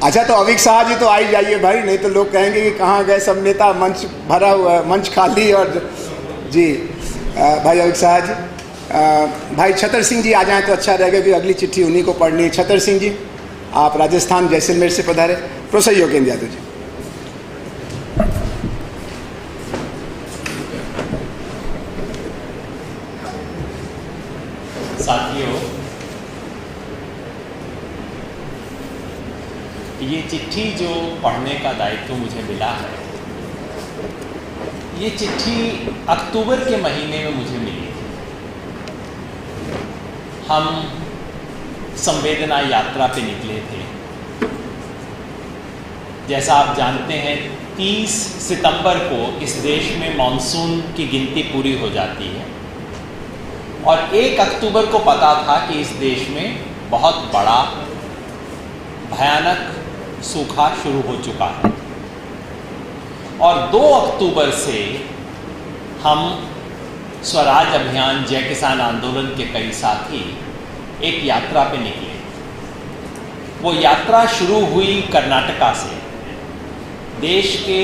अच्छा, तो अविक शाह जी तो आ ही जाइए भाई, नहीं तो लोग कहेंगे कि कहाँ गए सब नेता, मंच भरा हुआ है, मंच खाली। और जी भाई अविक शाह जी, भाई छतर सिंह जी आ जाएं तो अच्छा रहेगा, क्योंकि अगली चिट्ठी उन्हीं को पढ़नी है। छतर सिंह जी, आप राजस्थान जैसलमेर से पधारे। प्रोफेसर योगेंद्र यादव जी। साथियों, ये चिट्ठी जो पढ़ने का दायित्व मुझे मिला है, ये चिट्ठी अक्टूबर के महीने में मुझे मिली थी। हम संवेदना यात्रा पे निकले थे। जैसा आप जानते हैं, 30 सितंबर को इस देश में मानसून की गिनती पूरी हो जाती है और 1 अक्टूबर को पता था कि इस देश में बहुत बड़ा भयानक सूखा शुरू हो चुका है। और 2 अक्टूबर से हम स्वराज अभियान, जय किसान आंदोलन के कई साथी एक यात्रा पे निकले। वो यात्रा शुरू हुई कर्नाटका से। देश के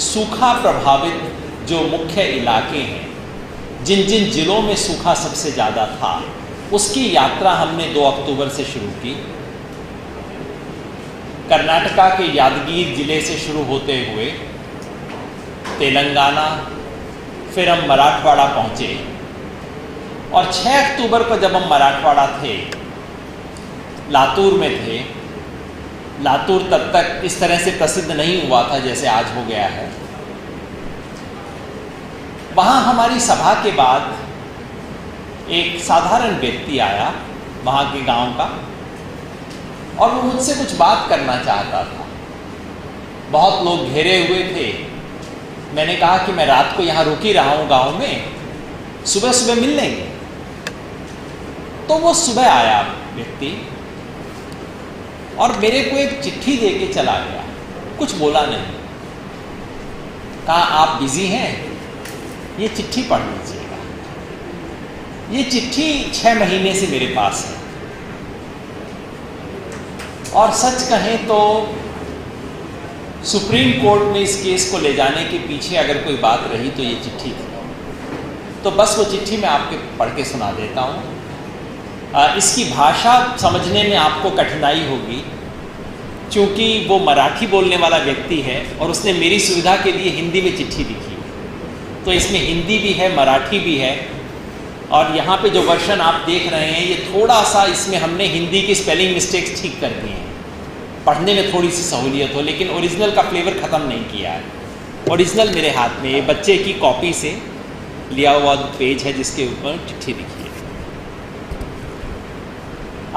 सूखा प्रभावित जो मुख्य इलाके हैं, जिन जिन जिलों में सूखा सबसे ज़्यादा था, उसकी यात्रा हमने 2 अक्टूबर से शुरू की। कर्नाटका के यादगीर जिले से शुरू होते हुए तेलंगाना, फिर हम मराठवाड़ा पहुँचे और 6 अक्टूबर को जब हम मराठवाड़ा थे, लातूर में थे। लातूर तब तक इस तरह से प्रसिद्ध नहीं हुआ था जैसे आज हो गया है। वहाँ हमारी सभा के बाद एक साधारण व्यक्ति आया वहाँ के गांव का, और वो मुझसे कुछ बात करना चाहता था। बहुत लोग घेरे हुए थे। मैंने कहा कि मैं रात को यहाँ रुक ही रहा हूँ गांव में, सुबह सुबह मिल लेंगे। तो वो सुबह आया व्यक्ति और मेरे को एक चिट्ठी दे के चला गया, कुछ बोला नहीं। कहा आप बिजी हैं, ये चिट्ठी पढ़ लीजिएगा। ये चिट्ठी 6 महीने से मेरे पास है और सच कहें तो सुप्रीम कोर्ट में इस केस को ले जाने के पीछे अगर कोई बात रही तो ये चिट्ठी थी। तो बस वो चिट्ठी मैं आपके पढ़ के सुना देता हूँ। इसकी भाषा समझने में आपको कठिनाई होगी, क्योंकि वो मराठी बोलने वाला व्यक्ति है और उसने मेरी सुविधा के लिए हिंदी में चिट्ठी लिखी है। तो इसमें हिंदी भी है, मराठी भी है। और यहाँ पे जो वर्जन आप देख रहे हैं, ये थोड़ा सा इसमें हमने हिंदी की स्पेलिंग मिस्टेक्स ठीक कर दी हैं, पढ़ने में थोड़ी सी सहूलियत हो, लेकिन ओरिजिनल का फ्लेवर ख़त्म नहीं किया है। ओरिजिनल मेरे हाथ में, ये बच्चे की कॉपी से लिया हुआ पेज है जिसके ऊपर चिट्ठी लिखी है।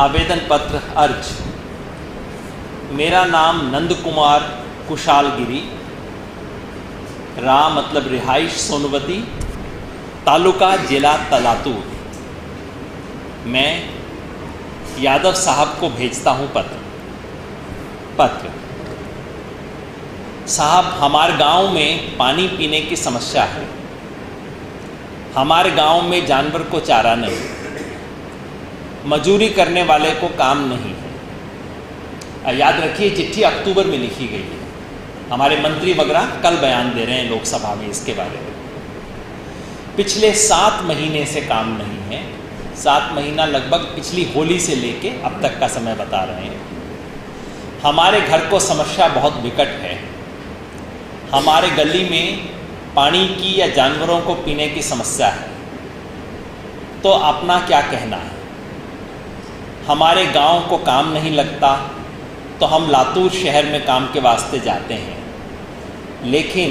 आवेदन पत्र अर्ज। मेरा नाम नंद कुमार कुशालगिरी, राम मतलब रिहाइश सोनवती, तालुका जिला तलातूर। मैं यादव साहब को भेजता हूँ पत्र। साहब, हमारे गांव में पानी पीने की समस्या है। हमारे गांव में जानवर को चारा नहीं, मजूरी करने वाले को काम नहीं है। याद रखिए, चिट्ठी अक्टूबर में लिखी गई है। हमारे मंत्री वगैरह कल बयान दे रहे हैं लोकसभा में इसके बारे में। पिछले 7 महीने से काम नहीं है। 7 महीना लगभग पिछली होली से लेके अब तक का समय बता रहे हैं। हमारे घर को समस्या बहुत विकट है। हमारे गली में पानी की या जानवरों को पीने की समस्या है। तो अपना क्या कहना है। हमारे गांव को काम नहीं लगता तो हम लातूर शहर में काम के वास्ते जाते हैं, लेकिन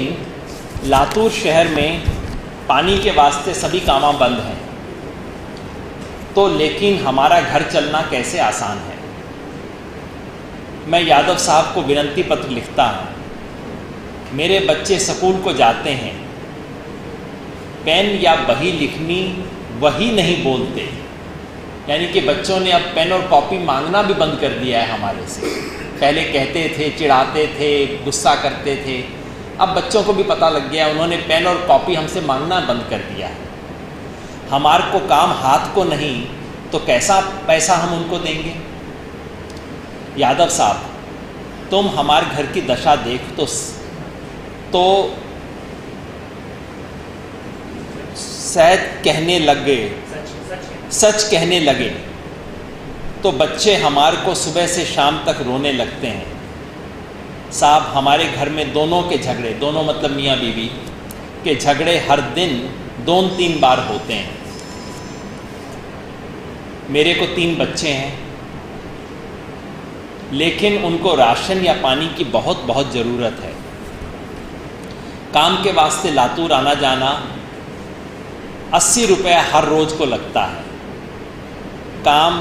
लातूर शहर में पानी के वास्ते सभी काम बंद हैं। तो लेकिन हमारा घर चलना कैसे आसान है। मैं यादव साहब को विनती पत्र लिखता हूँ। मेरे बच्चे स्कूल को जाते हैं, पेन या बही लिखनी वही नहीं बोलते। यानी कि बच्चों ने अब पेन और कॉपी मांगना भी बंद कर दिया है हमारे से। पहले कहते थे, चिढ़ाते थे, गुस्सा करते थे। अब बच्चों को भी पता लग गया, उन्होंने पेन और कॉपी हमसे मांगना बंद कर दिया है। हमारे को काम हाथ को नहीं तो कैसा पैसा हम उनको देंगे। यादव साहब, तुम हमारे घर की दशा देख तो शायद कहने लगे, सच कहने लगे तो बच्चे हमारे को सुबह से शाम तक रोने लगते हैं। साहब, हमारे घर में दोनों के झगड़े, दोनों मतलब मियाँ बीवी के झगड़े हर दिन 2-3 बार होते हैं। मेरे को 3 बच्चे हैं, लेकिन उनको राशन या पानी की बहुत बहुत ज़रूरत है। काम के वास्ते लातूर आना जाना 80 रुपये हर रोज़ को लगता है। काम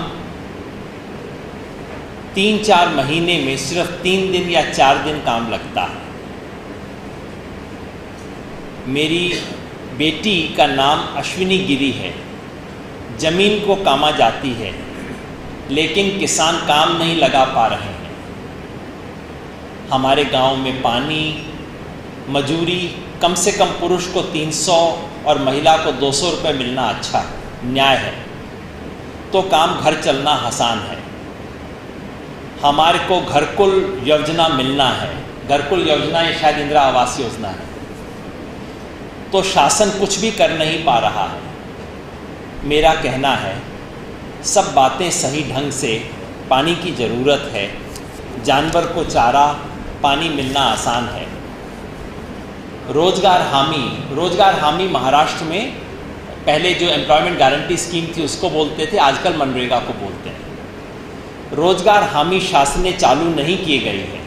3-4 महीने में सिर्फ 3 दिन या 4 दिन काम लगता है। मेरी बेटी का नाम अश्विनी गिरी है। ज़मीन को कामा जाती है, लेकिन किसान काम नहीं लगा पा रहे हैं। हमारे गांव में पानी, मजूरी कम से कम पुरुष को 300 और महिला को 200 रुपये मिलना अच्छा न्याय है, तो काम घर चलना आसान है। हमारे को घरकुल योजना मिलना है। घरकुल योजना ये शायद इंदिरा आवास योजना है, तो शासन कुछ भी कर नहीं पा रहा है। मेरा कहना है, सब बातें सही ढंग से, पानी की ज़रूरत है, जानवर को चारा पानी मिलना आसान है। रोज़गार हामी महाराष्ट्र में पहले जो एम्प्लॉयमेंट गारंटी स्कीम थी उसको बोलते थे, आजकल मनरेगा को बोलते हैं। रोज़गार हामी शासन ने चालू नहीं किए गई है,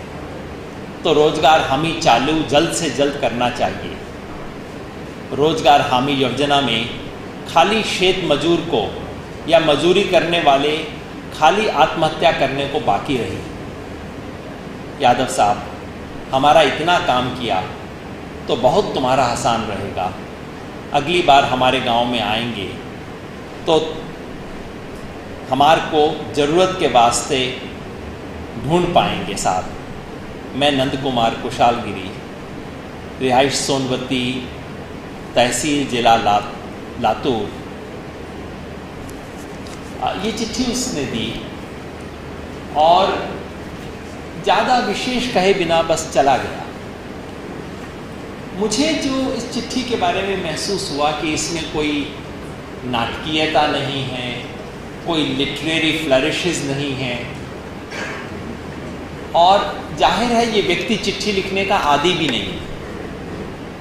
तो रोज़गार हामी चालू जल्द से जल्द करना चाहिए। रोज़गार हामी योजना में खाली शेत मजूर को या मजूरी करने वाले खाली आत्महत्या करने को बाकी रही। यादव साहब, हमारा इतना काम किया तो बहुत तुम्हारा आसान रहेगा। अगली बार हमारे गांव में आएंगे तो हमारे को ज़रूरत के वास्ते ढूंढ पाएंगे साहब। मैं नंद कुमार कुशालगिरी, रिहाइश सोनवती, तहसील जिला लातूर। ये चिट्ठी उसने दी और ज़्यादा विशेष कहे बिना बस चला गया। मुझे जो इस चिट्ठी के बारे में महसूस हुआ कि इसमें कोई नाटकीयता नहीं है, कोई लिटरेरी फ्लरिशेस नहीं है, और जाहिर है ये व्यक्ति चिट्ठी लिखने का आदी भी नहीं है।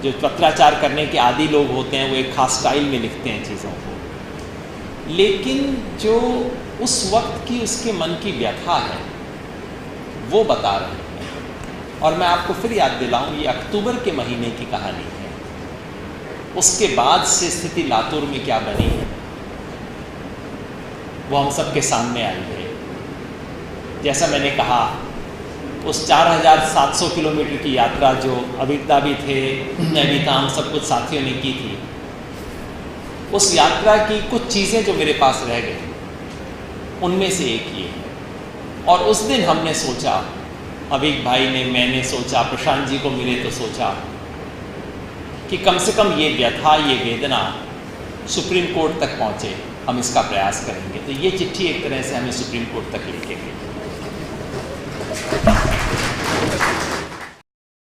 जो पत्राचार करने के आदी लोग होते हैं वो एक खास स्टाइल में लिखते हैं चीज़ों को, लेकिन जो उस वक्त की उसके मन की व्यथा है वो बता रहे हैं। और मैं आपको फिर याद दिलाऊं, ये अक्टूबर के महीने की कहानी है। उसके बाद से स्थिति लातूर में क्या बनी है वो हम सबके सामने आई है। जैसा मैंने कहा, उस 4700 किलोमीटर की यात्रा जो अभिता भी थे, मैं भी था, हम सब कुछ साथियों ने की थी, उस यात्रा की कुछ चीज़ें जो मेरे पास रह गई उनमें से एक ये है। और उस दिन हमने सोचा, अभिक भाई ने, मैंने सोचा, प्रशांत जी को मिले तो सोचा कि कम से कम ये व्यथा, ये वेदना सुप्रीम कोर्ट तक पहुँचे, हम इसका प्रयास करेंगे। तो ये चिट्ठी एक तरह से हमें सुप्रीम कोर्ट तक लेके गई।